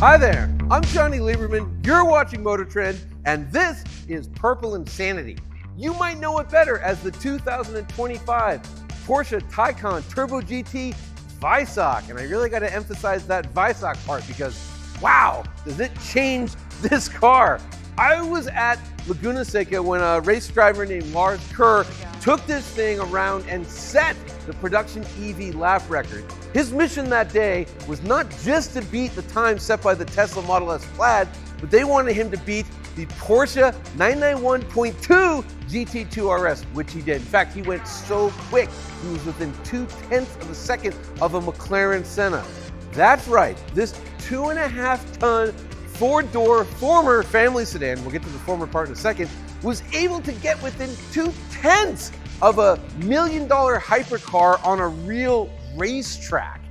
Hi there, I'm Jonny Lieberman, you're watching Motor Trend, and this is Purple Insanity. You might know it better as the 2025 Porsche Taycan Turbo GT Weissach, and I really got to emphasize that Weissach part because, wow, does it change this car. I was at Laguna Seca when a race driver named Lars Kerr took this thing around and set the production EV lap record. His mission that day was not just to beat the time set by the Tesla Model S Plaid, but they wanted him to beat the Porsche 991.2 GT2 RS, which he did. In fact, he went so quick, he was within 0.2 of a second of a McLaren Senna. That's right, this 2.5-ton four-door former family sedan, we'll get to the former part in a second, was able to get within 0.2 of a $1 million hypercar on a real racetrack.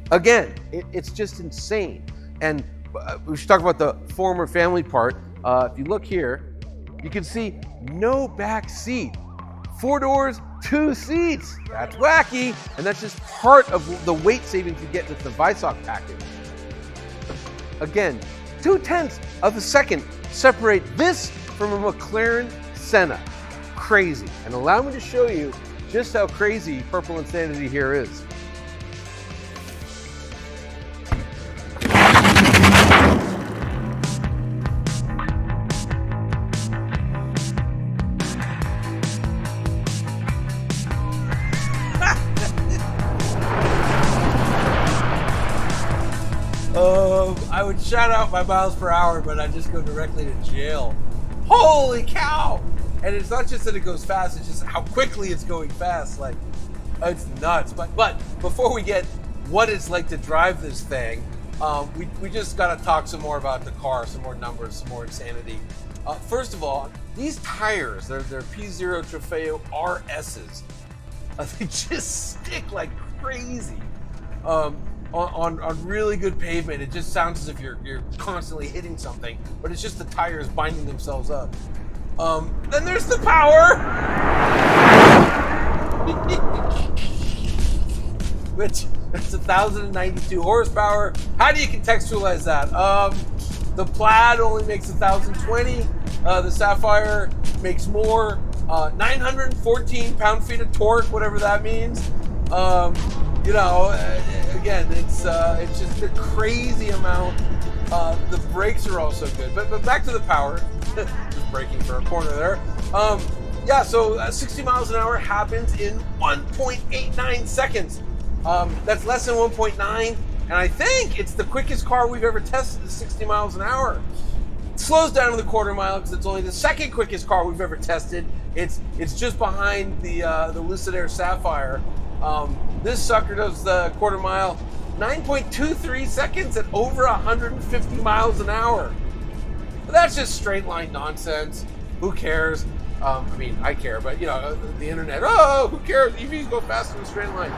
Again, it's just insane. And we should talk about the former family part. If you look here, you can see no back seat. 4 doors, 2 seats. That's wacky. And that's just part of the weight savings you get with the Weissach package. Again, 0.2 of a second separate this from a McLaren Senna. Crazy. And allow me to show you just how crazy Purple Insanity here is. I would shout out my miles per hour, but I just go directly to jail. Holy cow! And it's not just that it goes fast, it's just how quickly it's going fast. Like, it's nuts. But before we get what it's like to drive this thing, we just got to talk some more about the car, some more numbers, some more insanity. First of all, these tires, they're P0 Trofeo RS's. They just stick like crazy. On really good pavement, it just sounds as if you're constantly hitting something, but it's just the tires binding themselves up. Then there's the power, which it's 1,092 horsepower. How do you contextualize that? The Plaid only makes 1,020. The Sapphire makes more. 914 pound-feet of torque, whatever that means. You know, again, it's just a crazy amount. The brakes are also good, but back to the power. Just braking for a corner there. Yeah, so 60 miles an hour happens in 1.89 seconds. That's less than 1.9, and I think it's the quickest car we've ever tested at 60 miles an hour. It slows down to the quarter mile because it's only the second quickest car we've ever tested. It's just behind the Lucid Air Sapphire. This sucker does the quarter mile 9.23 seconds at over 150 miles an hour. But that's just straight line nonsense. Who cares? I mean, I care, but you know, the internet, oh, who cares? EVs go faster in a straight line.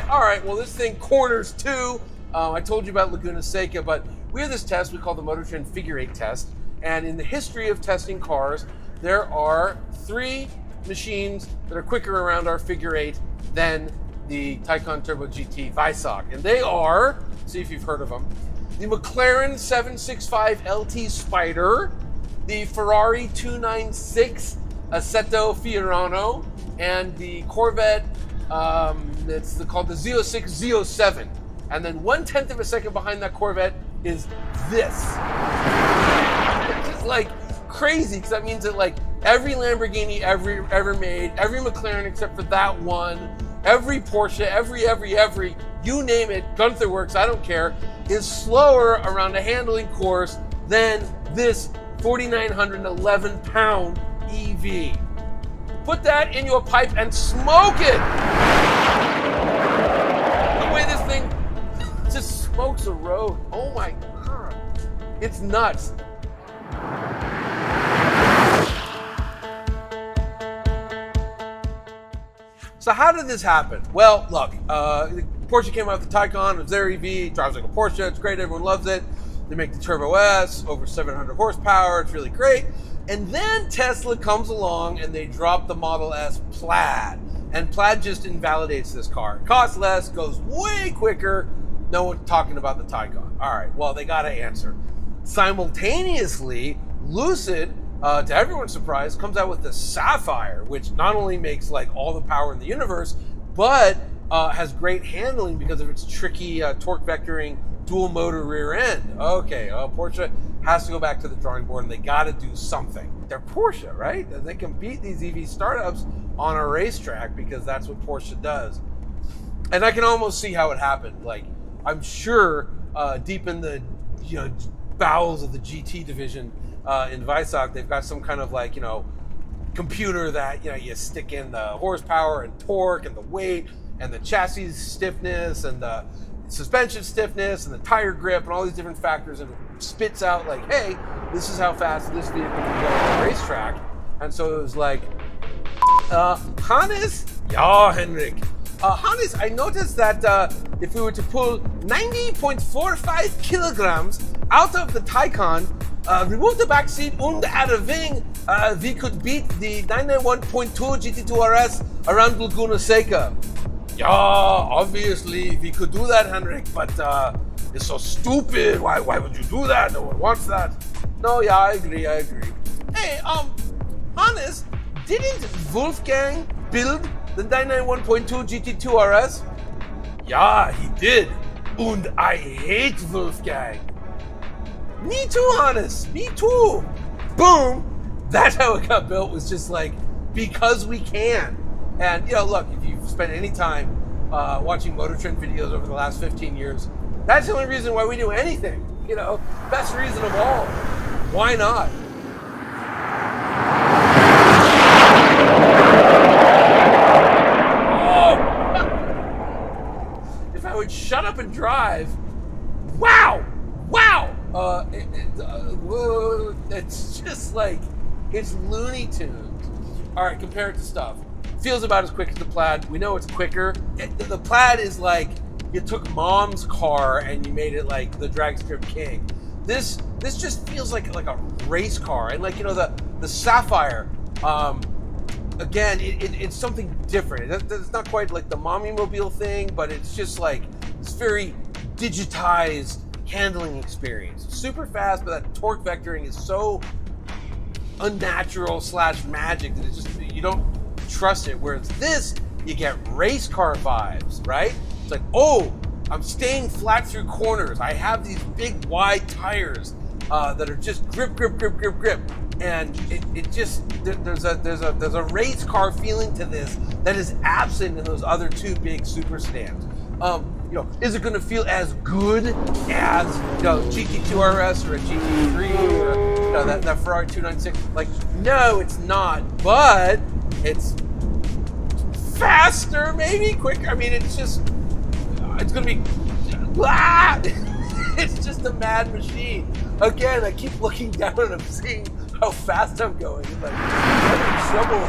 All right, well, this thing corners too. I told you about Laguna Seca, but we have this test we call the Motor Trend Figure 8 test. And in the history of testing cars, there are 3 machines that are quicker around our figure 8 than the Taycan Turbo GT Weissach. And they are, see if you've heard of them, the McLaren 765 LT Spider, the Ferrari 296 Assetto Fiorano, and the Corvette, it's called the Z06 Z07. And then 1/10 of a second behind that Corvette is this. It's just like crazy, because that means that like every Lamborghini ever made, every McLaren except for that one, every Porsche, every, you name it, Gunther Works, I don't care, is slower around a handling course than this 4,911 pound EV. Put that in your pipe and smoke it! The way this thing just smokes a road, oh my God, it's nuts. So how did this happen? Well, look, Porsche came out with the Taycan, it was their EV, it drives like a Porsche, it's great, everyone loves it. They make the Turbo S, over 700 horsepower, it's really great. And then Tesla comes along and they drop the Model S Plaid. And Plaid just invalidates this car. It costs less, goes way quicker, No one's talking about the Taycan. All right, well, they got to answer. Simultaneously, Lucid, to everyone's surprise, comes out with the Sapphire, which not only makes like all the power in the universe, but has great handling because of its tricky torque vectoring dual motor rear end. Okay, Porsche has to go back to the drawing board and they got to do something. They're Porsche, right? They can beat these EV startups on a racetrack because that's what Porsche does. And I can almost see how it happened. Like, I'm sure deep in the bowels of the GT division in Weissach, they've got some kind of like computer that you stick in the horsepower and torque and the weight and the chassis stiffness and the suspension stiffness and the tire grip and all these different factors, and it spits out like, hey, this is how fast this vehicle can go on the racetrack. And so it was like, Hannes? Ja, Henrik. Hannes, I noticed that if we were to pull 90.45 kilograms out of the Taycan, remove the back seat and add a wing, we could beat the 991.2 GT2 RS around Laguna Seca. Yeah, obviously we could do that, Henrik, but it's so stupid. Why would you do that? No one wants that. No, yeah, I agree. Hey, Hannes, didn't Wolfgang build the 991.2 GT2 RS? Yeah, he did. And I hate Wolfgang. Me too, Hannes. Me too. Boom. That's how it got built, was just like, because we can. And, look, if you've spent any time watching Motor Trend videos over the last 15 years, that's the only reason why we do anything. Best reason of all. Why not? Oh! If I would shut up and drive, wow! It's just like, it's Looney Tunes. All right, compare it to stuff. Feels about as quick as the Plaid. We know it's quicker. The Plaid is like, you took mom's car and you made it like the drag strip king. This just feels like a race car. And like, the Sapphire, again, it's something different. It's not quite like the mommy mobile thing, but it's just like, it's very digitized handling experience. It's super fast, but that torque vectoring is so unnatural / magic that it's just, you don't trust it. Whereas this, you get race car vibes, right? It's like, oh, I'm staying flat through corners. I have these big wide tires that are just grip, and it just, there's a race car feeling to this that is absent in those other two big super sedans. Is it going to feel as good as GT2 RS or a GT3 or that Ferrari 296? Like, no, it's not, but it's faster, maybe quicker. I mean, it's going to be, it's just a mad machine. Again, I keep looking down and I'm seeing how fast I'm going. It's like, I'm in trouble.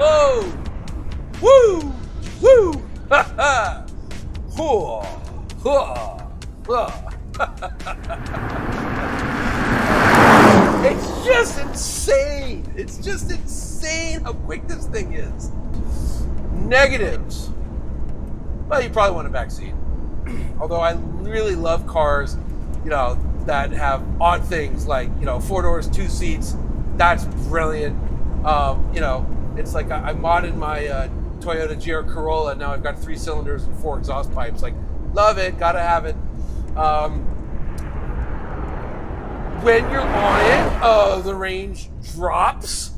Oh, woo, woo, ha ha. It's just insane. It's just insane how quick this thing is. Negatives. Well, you probably want a back seat. Although I really love cars, that have odd things like, 4 doors, 2 seats. That's brilliant. It's like I modded my Toyota GR Corolla. Now I've got 3 cylinders and 4 exhaust pipes. Like, love it, gotta have it. When you're on it, the range drops.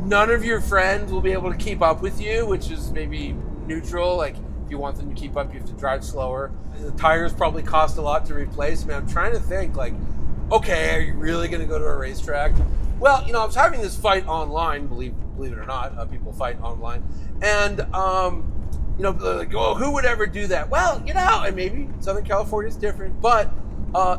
None of your friends will be able to keep up with you, which is maybe neutral. Like, if you want them to keep up, you have to drive slower. The tires probably cost a lot to replace. Man, I'm trying to think, like, okay, are you really going to go to a racetrack? Well, I was having this fight online, believe it or not. People fight online. And, like, oh, who would ever do that? Well, and maybe Southern California is different, but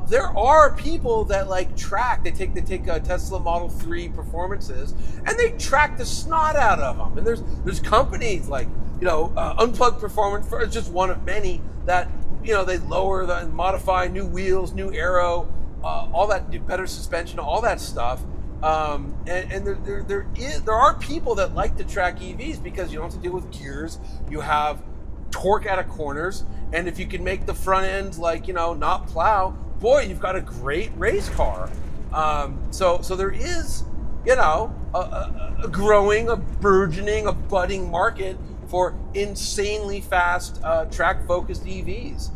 there are people that like track. They take Tesla Model 3 performances and they track the snot out of them. And there's companies like Unplugged Performance for just one of many that they lower and modify new wheels, new aero, all that, better suspension, all that stuff. And there are people that like to track EVs because you don't have to deal with gears. You have torque out of corners, and if you can make the front end, like, you know, not plow, boy, you've got a great race car. So there is, you know, a growing, a burgeoning, a budding market for insanely fast track-focused EVs.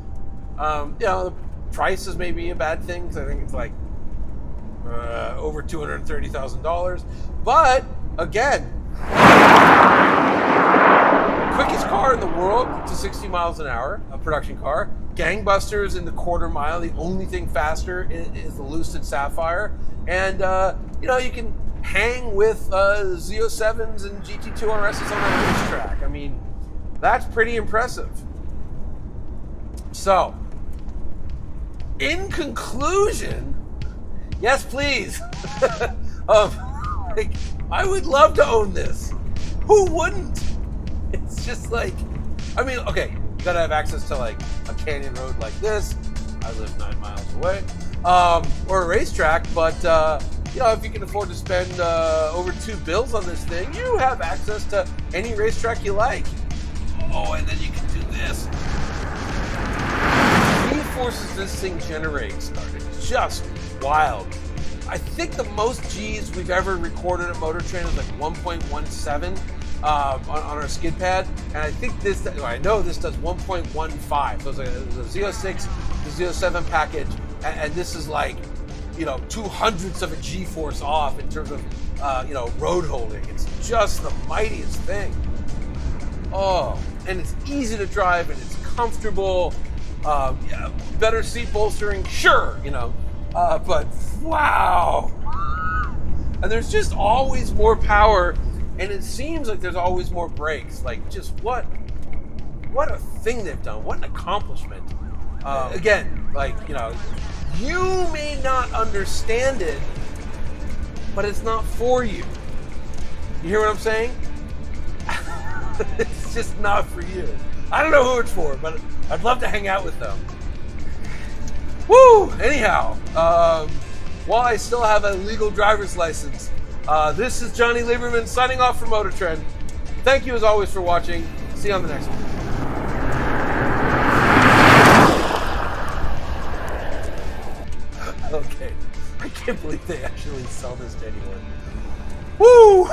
You know, the price is maybe a bad thing, because I think it's like over $230,000. But again, quickest car in the world to 60 miles an hour, a production car. Gangbusters in the quarter mile. The only thing faster is the Lucid Sapphire. And, you know, you can hang with Z07s and GT2 RSs on a racetrack. I mean, that's pretty impressive. So, in conclusion, yes, please. Like, I would love to own this. Who wouldn't? It's just like, I mean, okay, you gotta have access to like a canyon road like this. I live 9 miles away, or a racetrack. But you know, if you can afford to spend over $2 bills on this thing, you have access to any racetrack you like. Oh, and then you can do this. The forces this thing generates are just wild. I think the most G's we've ever recorded at Motor Trend is like 1.17 on our skid pad, and I think this, I know this does 1.15. So it's like the Z06, the Z07 package, and this is like, you know, 2/100ths of a G-force off in terms of, you know, road holding. It's just the mightiest thing. Oh, and it's easy to drive, and it's comfortable. Yeah, better seat bolstering, sure, you know, but wow. And there's just always more power, and it seems like there's always more brakes. Like, just what a thing they've done. What an accomplishment. Again, like, you know, you may not understand it, but it's not for you. You hear what I'm saying? It's just not for you. I don't know who it's for, but I'd love to hang out with them. Woo! Anyhow, while I still have a legal driver's license, this is Jonny Lieberman signing off from Motor Trend. Thank you as always for watching. See you on the next one. Okay, I can't believe they actually sell this to anyone. Woo!